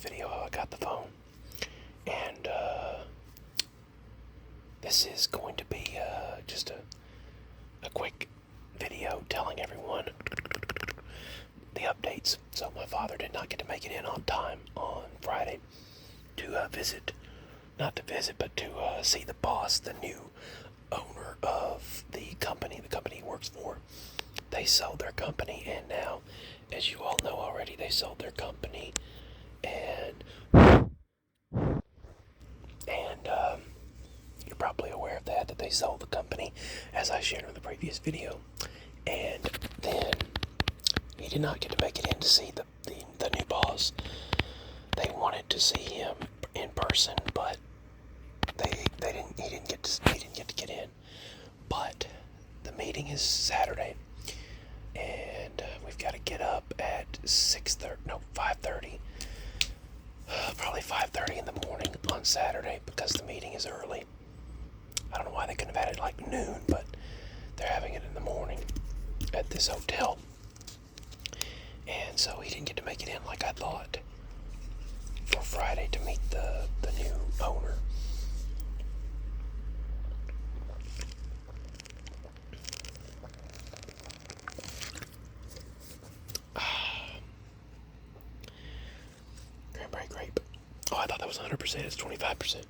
video how I got the phone. And this is going to be just a quick video telling everyone the updates. So my father did not get to make it in on time on Friday to visit, not to visit, but to see the boss, the new owner of the company he works for. They sold their company, and now, as you all know already, they sold their company, and you're probably aware of that they sold the company, as I shared in the previous video. And then he did not get to make it in to see the new boss. They wanted to see him in person, but he didn't get to get in. But the meeting is Saturday, and we've got to get up at 5:30. Probably 5:30 in the morning on Saturday because the meeting is early. I don't know why they couldn't have had it like noon, but they're having it in the morning at this hotel. And so he didn't get to make it in like I thought for Friday to meet the new owner. Cranberry grape. Oh, I thought that was 100%. It's 25%.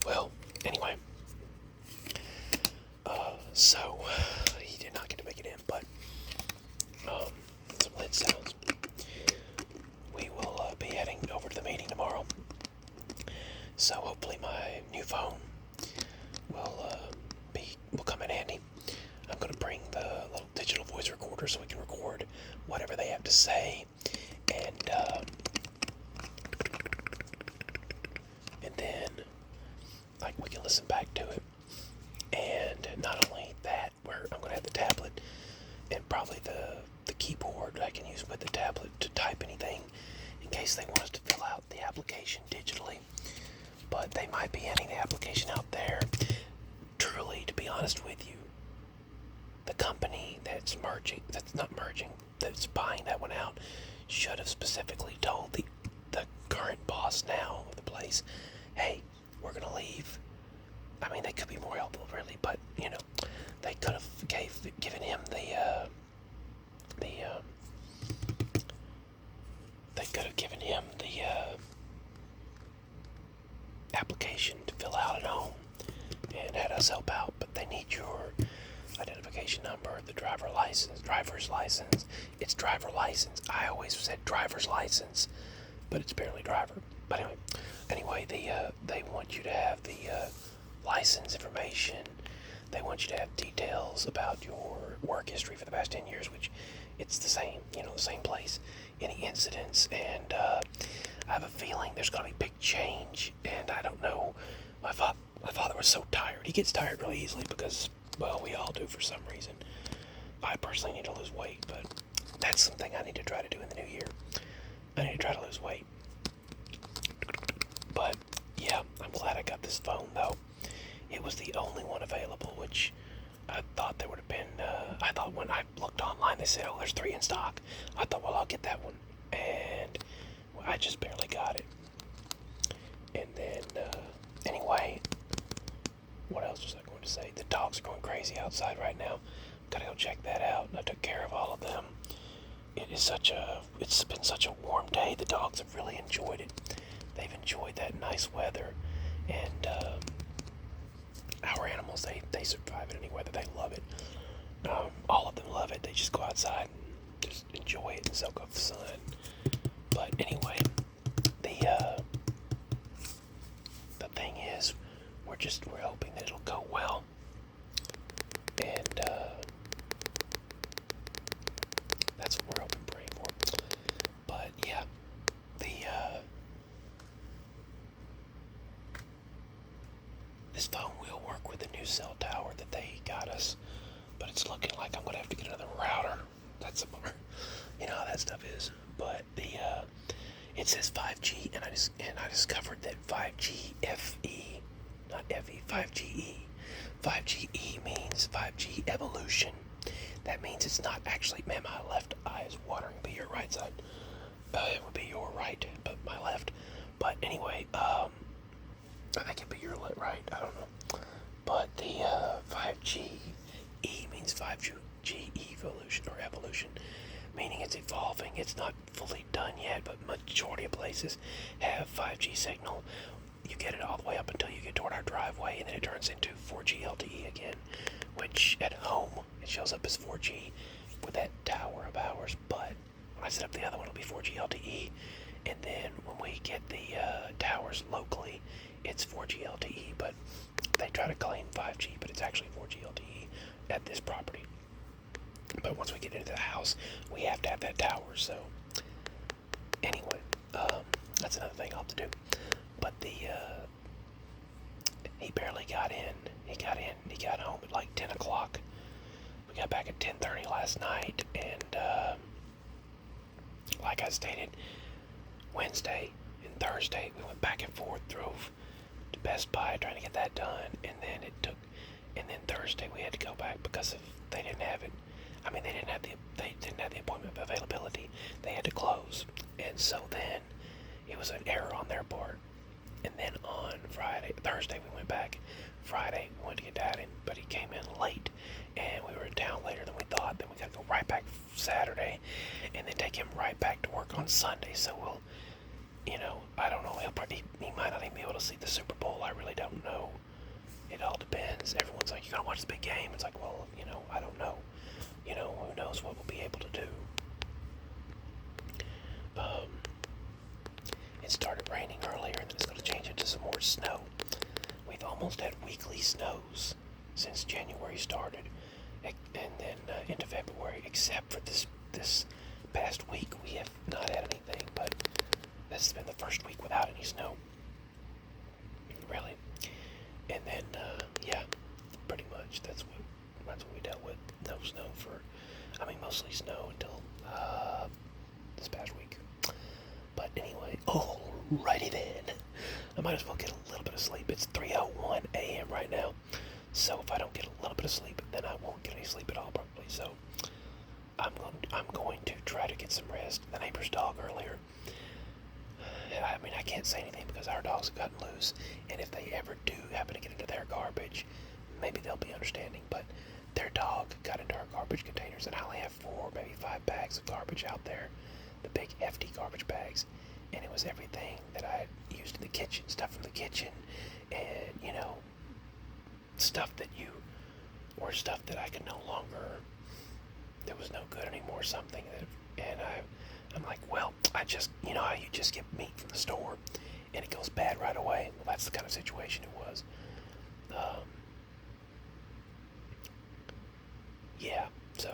Well, anyway. So, he did not get to make it in, but some lid sounds. We will be heading over to the meeting tomorrow. So hopefully my new phone will come in handy. I'm going to bring the little digital voice recorder so we can record whatever they have to say, and then we can listen back to it. And not only that, I'm going to have the tablet and probably the keyboard I can use with the tablet to type anything in case they want us to fill out the application digitally. But they might be handing the application out there. Truly, to be honest with you, the company that's buying that one out should have specifically told the current boss now of the place, hey, we're going to leave. I mean, they could be more helpful, really, but, they could have given him the application to fill out at home and had us help out, but they need your identification number, the driver's license. It's driver license. I always said driver's license, but it's barely driver. But anyway, they want you to have the license information. They want you to have details about your work history for the past 10 years, which it's the same, the same place. Any incidents, and I have a feeling there's going to be big change, and I don't know. My father was so tired. He gets tired really easily because, well, we all do for some reason. I personally need to lose weight, but that's something I need to try to do in the new year. I need to try to lose weight. But, yeah, I'm glad I got this phone, though. It was the only one available, which I thought there would have been, I thought when I looked online, they said, there's 3 in stock. I thought, well, I'll get that one. And I just barely got it. And then, anyway, what else was I going to say? The dogs are going crazy outside right now. Gotta go check that out. I took care of all of them. It's been such a warm day. The dogs have really enjoyed it. They've enjoyed that nice weather. And, our animals, they survive it any weather. They love it. All of them love it. They just go outside and just enjoy it and soak up the sun. But anyway, the thing is, we're hoping that it'll go well. And that's what we're hoping, praying for. But yeah, this phone will work with the new cell tower that they got us, but it's looking like I'm gonna have to get another router. That's a bummer. You know how that stuff is. But it says 5G, and I discovered that 5G FE, not FE, 5GE. 5GE means 5G evolution. That means it's not actually, man, my left eye is watering, but your right side, it would be your right, but my left. But anyway, I think it'd be your right. I don't know. But the 5G E means 5G evolution or evolution, meaning it's evolving. It's not fully done yet, but majority of places have 5G signal. You get it all the way up until you get toward our driveway, and then it turns into 4G LTE again, which at home it shows up as 4G with that tower of ours. But when I set up the other one, it'll be 4G LTE, and then when we get the towers locally, it's 4G LTE. But they try to claim 5G, but it's actually 4G LTE at this property. But once we get into the house, we have to have that tower. So anyway, that's another thing I'll have to do. But he barely got in. He got home at like 10 o'clock. We got back at 10:30 last night, and like I stated, Wednesday and Thursday we went back and forth, drove to Best Buy trying to get that done, and then Thursday we had to go back because they didn't have it. I mean, they didn't have the appointment availability. They had to close, and so then it was an error on their part. And then on Thursday we went back. Friday we went to get Dad in, but he came in late, and we were in town later than we thought. Then we got to go right back Saturday, and then take him right back to work on Sunday. So we'll, I don't know. He might not even be able to see the Super Bowl. I really don't know. It all depends. Everyone's like, "You gotta watch the big game." It's like, well, I don't know. Who knows what we'll be able to do. It started raining earlier, and then it's going to change into some more snow. We've almost had weekly snows since January started, and then into February, except for this past week. We have not had anything, but this has been the first week without any snow. Really. And then, yeah, pretty much that's what we dealt with. No snow mostly snow until this past week. But anyway, alrighty then. I might as well get a little bit of sleep. It's 3:01 a.m. right now. So if I don't get a little bit of sleep, then I won't get any sleep at all probably. So I'm going to try to get some rest. The neighbor's dog earlier. I mean, I can't say anything because our dogs have gotten loose, and if they ever do happen to get into their garbage, maybe they'll be understanding, but their dog got into our garbage containers, and I only have 4, maybe 5 bags of garbage out there, the big hefty garbage bags, and it was everything that I had used in the kitchen, stuff from the kitchen, and, stuff that I could no longer, that was no good anymore, something that, and I'm like, well, I just, how you just get meat from the store and it goes bad right away. Well, that's the kind of situation it was. Yeah, so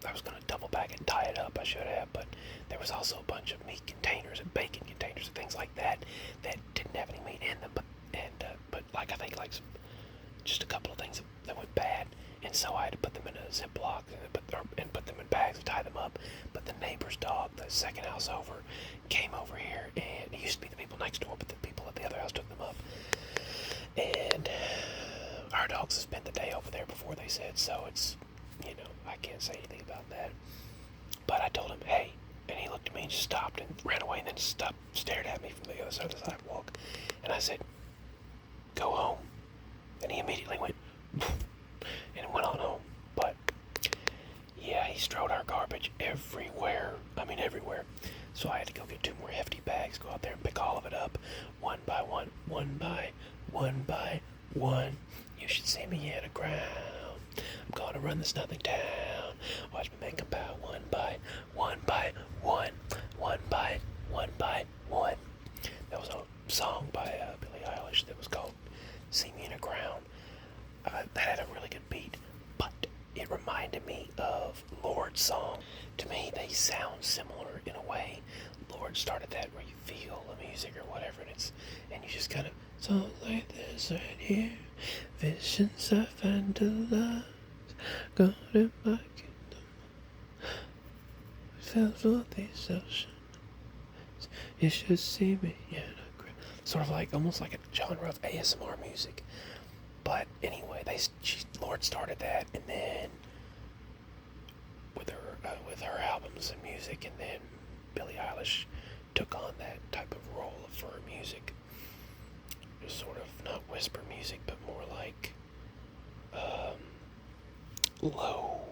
I was going to double back and tie it up. I should have, but there was also a bunch of meat containers and bacon containers and things like that didn't have any meat in them, but like I think like just a couple of things that went bad, and so I had to put them in a Ziploc and put them in bags and tie them up. But the neighbor's dog, the second house over, came over here, and it used to be the people next door, but the people at the other house took them up. And our dogs have spent the day over there before they said, so it's, I can't say anything about that. But I told him, hey, and he looked at me and just stopped and ran away and then stared at me from the other side of the sidewalk. And I said, go home. And he immediately went, and went on home. But yeah, he strode our garbage everywhere. I mean, everywhere. So I had to go get 2 more hefty bags, go out there and pick all of it up, one by one, one by one by one. You should see me in the ground. I'm gonna run this nothing down. Watch me make them bow one by one by one, one by one by one. That was a song by Billie Eilish that was called See Me in the Ground. That had a really good beat, but it reminded me of Lord's song. To me, they sound similar in a way. Lord started that where you feel the music or whatever, and you just kind of songs like this right here. Visions of vandalized, God in my kingdom, fell for these oceans. You should see me in a grip. Sort of like almost like a genre of ASMR music. But anyway, Lord started that, and then with her albums and music, and then Billie Eilish took on that music. Just sort of not whisper music, but more like low.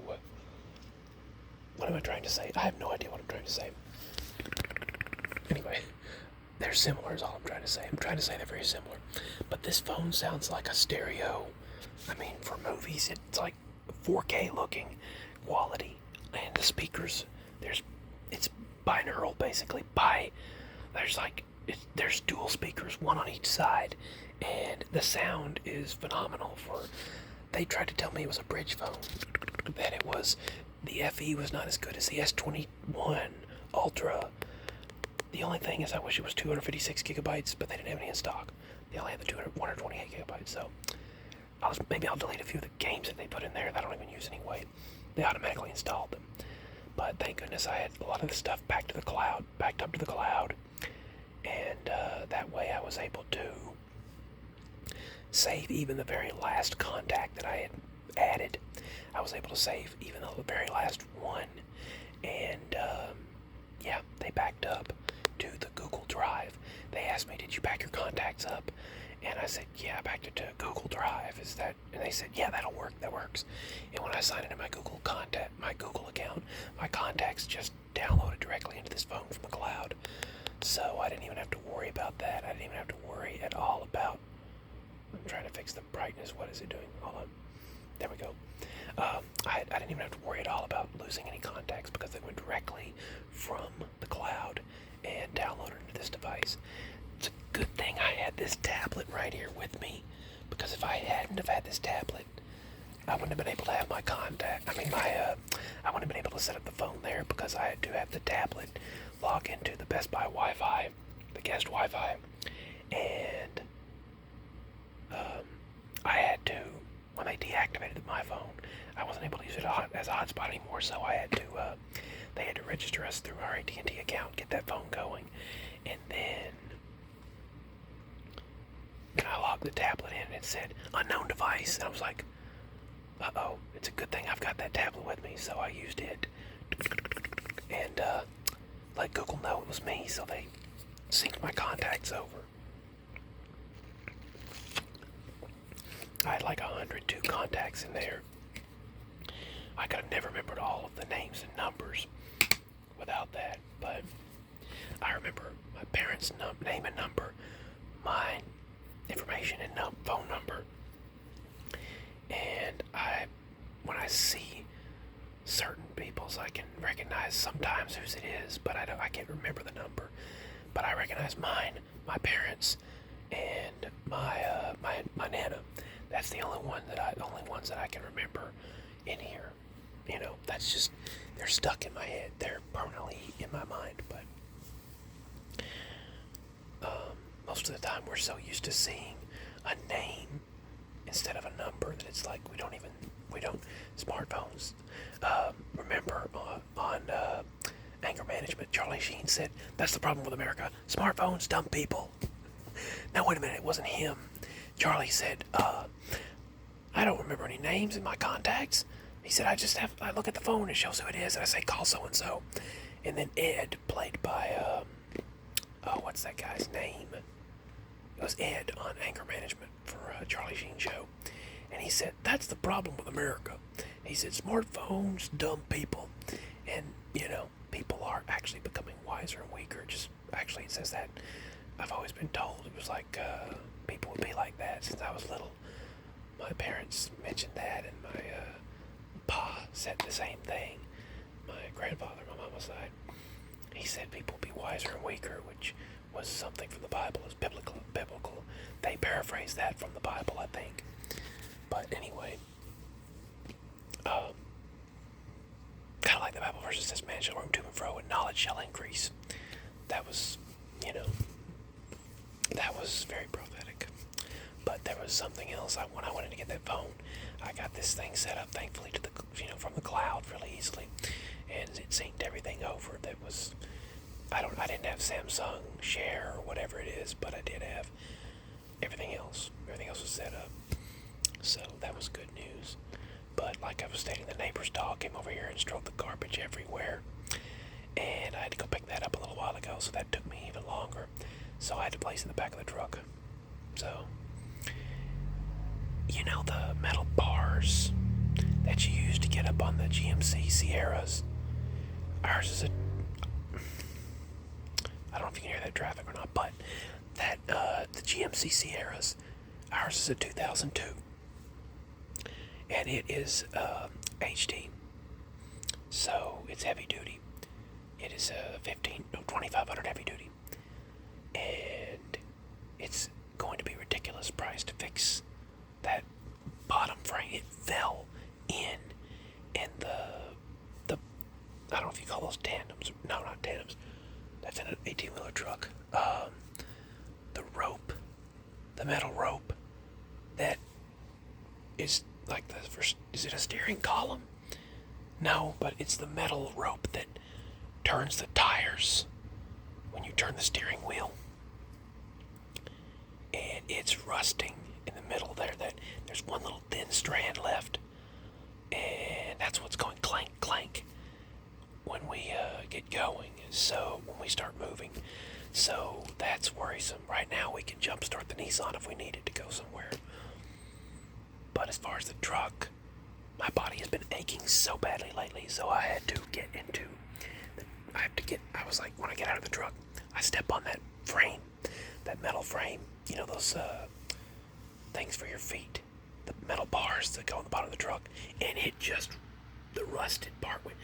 What am I trying to say? I have no idea what I'm trying to say. Anyway, they're similar is all I'm trying to say. I'm trying to say they're very similar. But this phone sounds like a stereo. I mean, for movies, it's like 4K looking quality. And the speakers, it's binaural basically. There's dual speakers, one on each side. And the sound is phenomenal they tried to tell me it was a bridge phone. That it was, the FE was not as good as the S21 Ultra. The only thing is I wish it was 256 gigabytes, but they didn't have any in stock. They only had the 128 gigabytes, so maybe I'll delete a few of the games that they put in there that I don't even use anyway. They automatically installed them. But thank goodness I had a lot of the stuff backed up to the cloud, and that way I was able to save even the very last contact that I had added. I was able to save even the very last one, and yeah, they backed up to the Google Drive. They asked me, "Did you back your contacts up?" And I said, "Yeah, I backed it to Google Drive. Is that?" And they said, "Yeah, that'll work. That works." And when I signed into my Google account, my contacts just downloaded directly into this phone from the cloud. So I didn't even have to worry about that. I didn't even have to worry at all about. I'm trying to fix the brightness. What is it doing? Hold on. There we go. I didn't even have to worry at all about losing any contacts because they went directly from the cloud and downloaded into this device. It's a good thing I had this tablet right here with me, because if I hadn't have had this tablet, I wouldn't have been able to have my contact. I wouldn't have been able to set up the phone there because I had to have the tablet log into the Best Buy Wi-Fi, the guest Wi-Fi, and I had to, when they deactivated my phone, I wasn't able to use it as a hotspot anymore, so I had to, they had to register us through our AT&T account, get that phone going, and then I logged the tablet in and it said, unknown device, and I was like, uh-oh, it's a good thing I've got that tablet with me, so I used it, and let Google know it was me, so they synced my contacts over. I had like 102 contacts in there. I could have never remembered all of the names and numbers without that, but I remember my parents' name and number, my information and phone number, and when I see certain people's, I can recognize sometimes whose it is, but I can't remember the number. But I recognize mine, my parents, and my nana. That's the only ones that I can remember in here. You know, that's just, they're stuck in my head. They're permanently in my mind. But most of the time, we're so used to seeing a name instead of a number that it's like we don't. Smartphones. Remember on anger management, Charlie Sheen said, "That's the problem with America. Smartphones, dumb people." Now wait a minute, it wasn't him. Charlie said, "I don't remember any names in my contacts." He said, I look at the phone, it shows who it is, and I say, call so-and-so. And then Ed, played by, what's that guy's name? It was Ed on anger management for Charlie Sheen show. And he said, that's the problem with America. He said, smartphones, dumb people. And, people are actually becoming wiser and weaker. Actually, it says that. I've always been told it was like, people would be like that since I was little. My parents mentioned that, and my pa said the same thing. My grandfather, my mama's side, he said people would be wiser and weaker, which was something from the Bible. It's biblical. They paraphrased that from the Bible, I think. But anyway, kind of like the Bible verse says, man shall roam to and fro, and knowledge shall increase. That was, that was very prophetic. But there was something else. When I wanted to get that phone, I got this thing set up, thankfully, to from the cloud really easily, and it synced everything over. That was, I didn't have Samsung Share or whatever it is, but I did have everything else. Everything else was set up, so that was good news. But like I was stating, the neighbor's dog came over here and stroked the garbage everywhere, and I had to go pick that up a little while ago, so that took me even longer. so I had to place in the back of the truck. So, you know the metal bars that you use to get up on the GMC Sierras? Ours is I don't know if you can hear that traffic or not, but the GMC Sierras, ours is a 2002, and it is HD, so it's heavy duty. It is a 2500 heavy duty, and it's going to be ridiculous price to fix that bottom frame. It fell in the I don't know if you call those tandems. No, not tandems. That's in an 18-wheeler truck. The rope, the metal rope that is like the first. Is it a steering column? No, but it's the metal rope that turns the tires when you turn the steering wheel. And it's rusting in the middle there. That there's one little thin strand left, and that's what's going clank clank when we get going. So when we start moving, so that's worrisome. Right now we can jumpstart the Nissan if we needed to go somewhere. But as far as the truck, my body has been aching so badly lately, so I had to get into. I was like, when I get out of the truck, I step on that frame, that metal frame. You know those things for your feet, the metal bars that go on the bottom of the truck, and the rusted part went,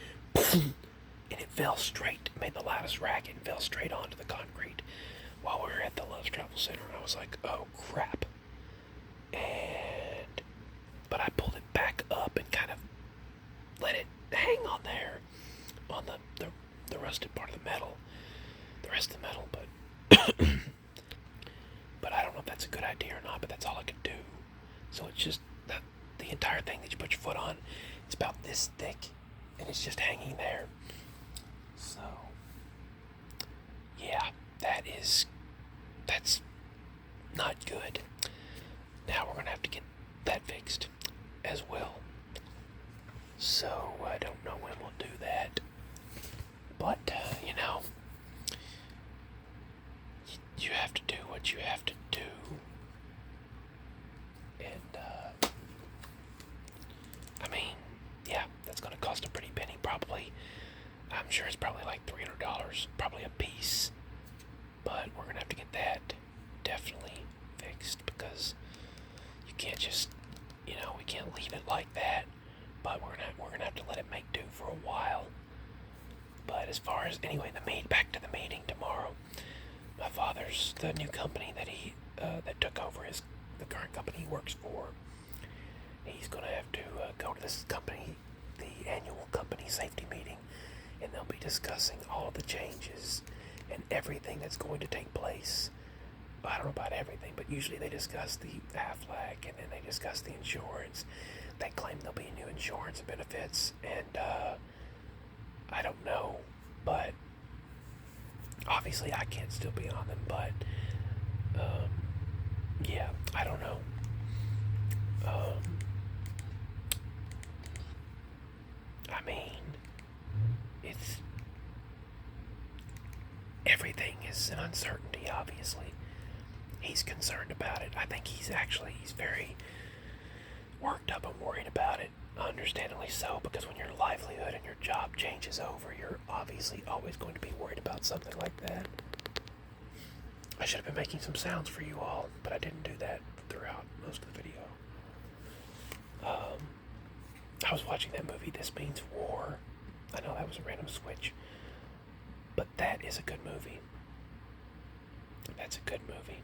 and it fell straight, made the loudest racket, and fell straight onto the concrete while we were at the Love's Travel Center. And I was like, oh crap. But I pulled it back up and kind of let it hang on there, on the rusted part of the metal, the rest of the metal, but but I don't know if that's a good idea or not, but that's all I could do. So it's just the entire thing that you put your foot on, it's about this thick, and it's just hanging there. So, yeah, that's not good. Now we're going to have to get that fixed as well. So, I don't know when we'll do that. But, you have to do what you have to do. And, yeah, that's going to cost a pretty penny, probably. I'm sure it's probably like $300, probably a piece. But we're going to have to get that definitely fixed, because you can't just, we can't leave it like that. But we're gonna have to let it make do for a while. But as far as, back to the meeting tomorrow. My father's, the new company that took over the current company he works for, he's gonna have to go to this company, the annual company safety meeting, and they'll be discussing all of the changes and everything that's going to take place. I don't know about everything, but usually they discuss the AFLAC, and then they discuss the insurance. They claim there'll be new insurance and benefits, and I don't know, but obviously I can't still be on them, but yeah, I don't know. It's everything is an uncertainty, obviously. He's concerned about it. I think he's very worked up and worried about it. Understandably so, because when your livelihood and your job changes over, you're obviously always going to be worried about something like that. I should have been making some sounds for you all, but I didn't do that throughout most of the video. I was watching that movie, This Means War. I know that was a random switch, but that is a good movie. That's a good movie.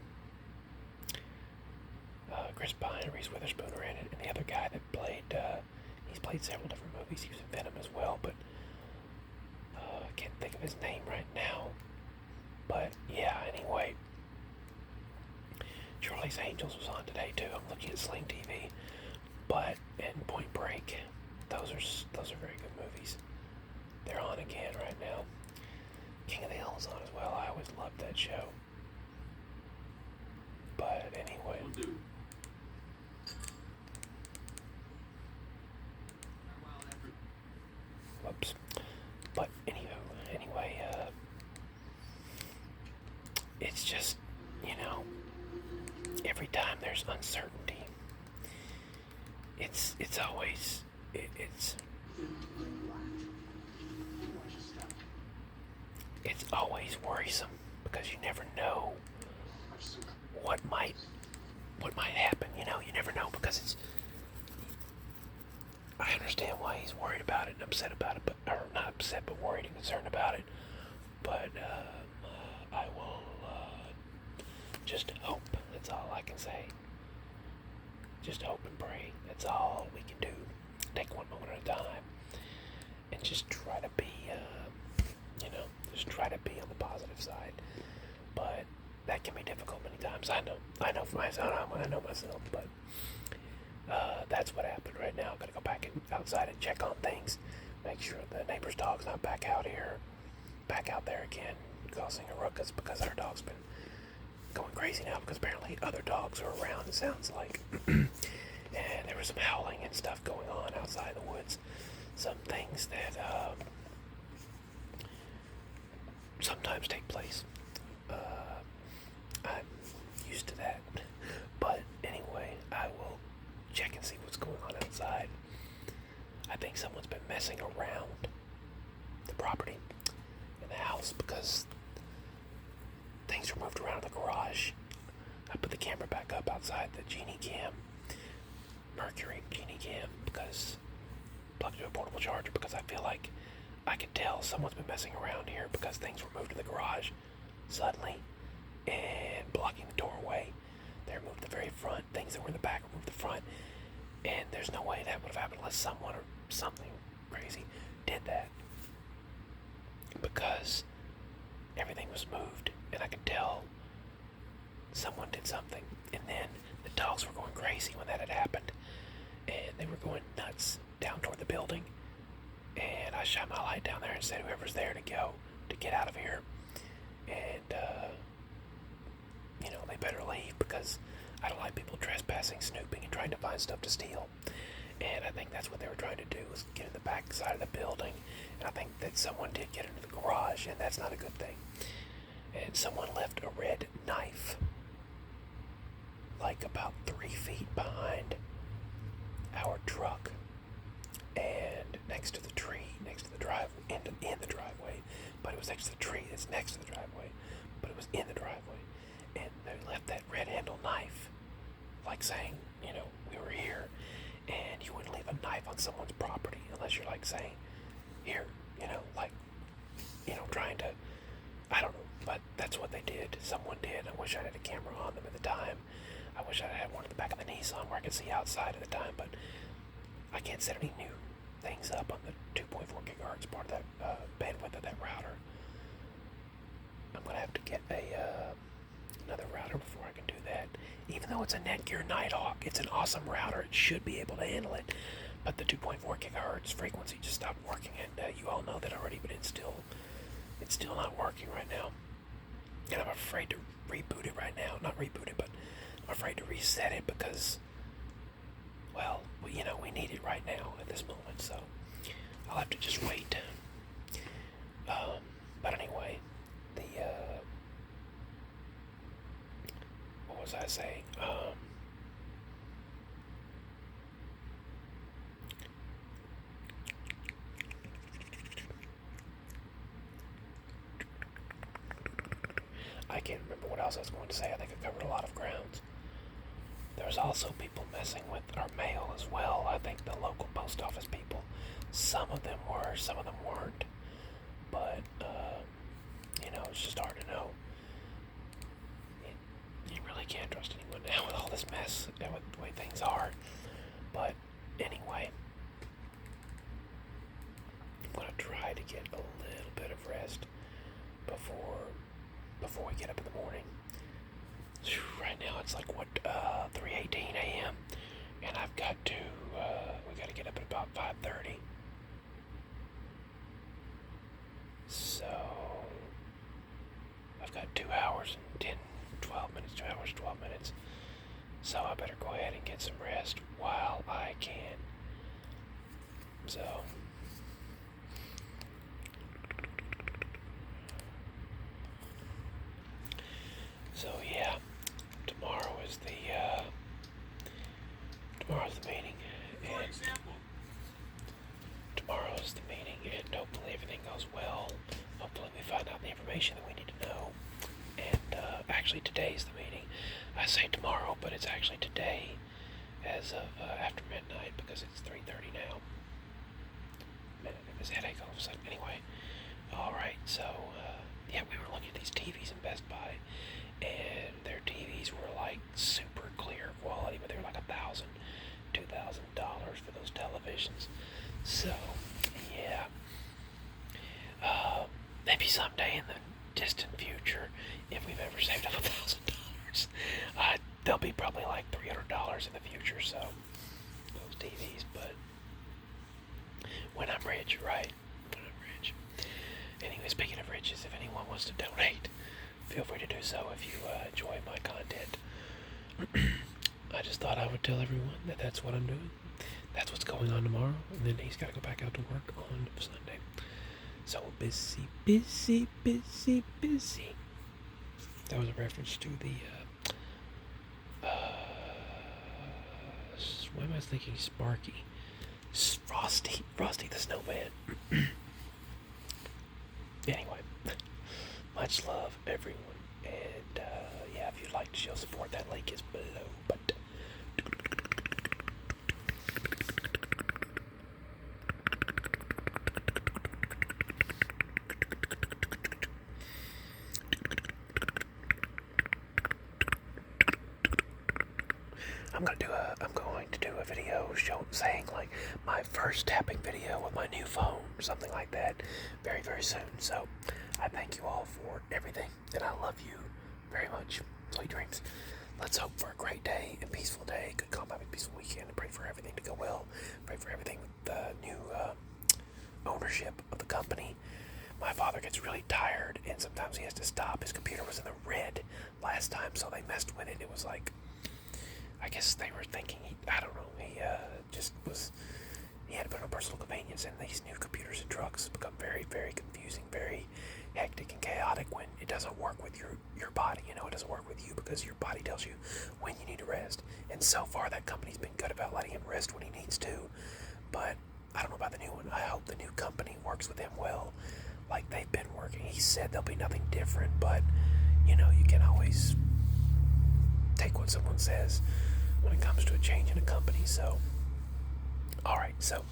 Chris Pine and Reese Witherspoon are in it, and the other guy that played, he's played several different movies. He was in Venom as well, but I can't think of his name right now. But yeah, anyway, Charlie's Angels was on today too. I'm looking at Sling TV, and Point Break. Those are very good movies. They're on again right now. King of the Hill is on as well. I always loved that show. But anyway. Whoops. But anyway, it's just, you know, every time there's uncertainty, it's always it's always worrisome because you never know what might happen. You never know because it's. I understand why he's worried about it and upset about it, or not upset, but worried and concerned about it. But I will just hope. That's all I can say. Just hope and pray. That's all we can do. Take one moment at a time, and just try to be, just try to be on the positive side. But that can be difficult many times. I know for myself. I know myself, but that's what happened right now. Gotta go back outside and check on things, make sure the neighbor's dog's not back out there again, causing a ruckus because our dog's been going crazy now because apparently other dogs are around. It sounds like, and there was some howling and stuff going on outside the woods. Some things that sometimes take place. I'm used to that. But anyway, I will check and see what's going on outside. I think someone's been messing around the property in the house because things were moved around in the garage. I put the camera back up outside the Genie Cam, Mercury Genie Cam, because plugged into a portable charger because I feel like I can tell someone's been messing around here because things were moved to the garage suddenly and blocking the doorway. They removed the very front. Things that were in the back removed the front. And there's no way that would have happened unless someone or something crazy did that. Because everything was moved and I could tell someone did something. And then the dogs were going crazy when that had happened. And they were going nuts down toward the building. And I shot my light down there and said whoever's there to go, to get out of here. And, they better leave because I don't like people trespassing, snooping, and trying to find stuff to steal. And I think that's what they were trying to do, was get in the back side of the building. And I think that someone did get into the garage, and that's not a good thing. And someone left a red knife, like about 3 feet behind our truck. And next to the tree, next to the driveway, in the driveway. But it was next to the tree that's next to the driveway. But it was in the driveway. And they left that red handle knife, like saying, we were here. And you wouldn't leave a knife on someone's property unless you're like saying, here, trying to, I don't know, but that's what they did. Someone did. I wish I had a camera on them at the time. I wish I had one at the back of the Nissan where I could see outside at the time, but I can't set any new things up on the 2.4 gigahertz part of that bandwidth of that router. I'm going to have to get another router before I can do that. Even though it's a Netgear Nighthawk, it's an awesome router. It should be able to handle it. But the 2.4 gigahertz frequency just stopped working, and you all know that already, but it's still not working right now. And I'm afraid to reboot it right now. Not reboot it, but I'm afraid to reset it because, well, we need it right now at this moment, so I'll have to just wait. But anyway, what was I saying? I can't remember what else I was going to say. I think I covered a lot of grounds. There's also people messing with our mail as well. I think the local post office people, some of them were, some of them weren't. But, it's just hard to know. You really can't trust anyone now with all this mess and with the way things are. But anyway, I'm going to try to get a little bit of rest before we get up in the morning. Right now it's like 3:18 a.m. and I've got to we got to get up at about 5:30. So I've got 2 hours and 12 minutes. 2 hours, 12 minutes. So I better go ahead and get some rest while I can. So yeah. tomorrow's the meeting, and tomorrow's the meeting, and hopefully everything goes well. Hopefully we find out the information that we need to know. And actually today's the meeting. I say tomorrow, but it's actually today, as of after midnight, because it's 3:30 now. Man, I have this headache all of a sudden. Anyway, all right. So yeah, we were looking at these TVs in Best Buy, and their TVs were like super clear quality, but they were like $1,000, $2,000 for those televisions. So yeah, maybe someday in the distant future, if we've ever saved up $1,000, they'll be probably like $300 in the future. So those TVs, but when I'm rich, right? When I'm rich. Anyway, speaking of riches, if anyone wants to donate, feel free to do so if you enjoy my content. I just thought I would tell everyone that that's what I'm doing. That's what's going on tomorrow, and then he's got to go back out to work on Sunday. So busy, busy, busy, busy. That was a reference to the, why am I thinking Sparky? Frosty the Snowman. Anyway, much love, everyone. And, yeah, if you'd like to show support, that link is below. But I'm going to do a video saying like my first tapping video with my new phone or something like that very, very soon. So I thank you all for everything, and I love you very much. Sweet dreams. Let's hope for a great day and peaceful day, good calm, happy, peaceful weekend, and pray for everything to go well. Pray for everything with the new ownership of the company. My father gets really tired, and sometimes he has to stop. His computer was in the red last time, so they messed with it. It was like, I guess they were thinking, he had to put on personal convenience, and these new computers and trucks become very, very confusing, very hectic and chaotic when it doesn't work with your body. You know, it doesn't work with you because your body tells you when you need to rest. And so far, that company's been good about letting him rest when he needs to. But I don't know about the new one. I hope the new company works with him well, like they've been working. He said there'll be nothing different, but, you know, you can always take what someone says when it comes to a change in a company. So, alright, so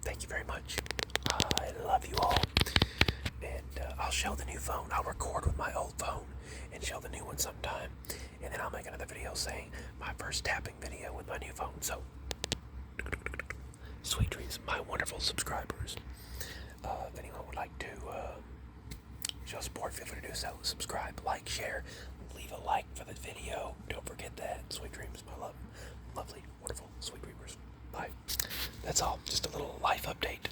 thank you very much. I love you all. And I'll show the new phone. I'll record with my old phone and show the new one sometime. And then I'll make another video saying my first tapping video with my new phone. So, sweet dreams, my wonderful subscribers. If anyone would like to show support, feel free to do so. Subscribe, like, share, leave a like for the video. Don't forget that. Sweet dreams, my lovely, wonderful, sweet dreamers. Bye. That's all. Just a little life update.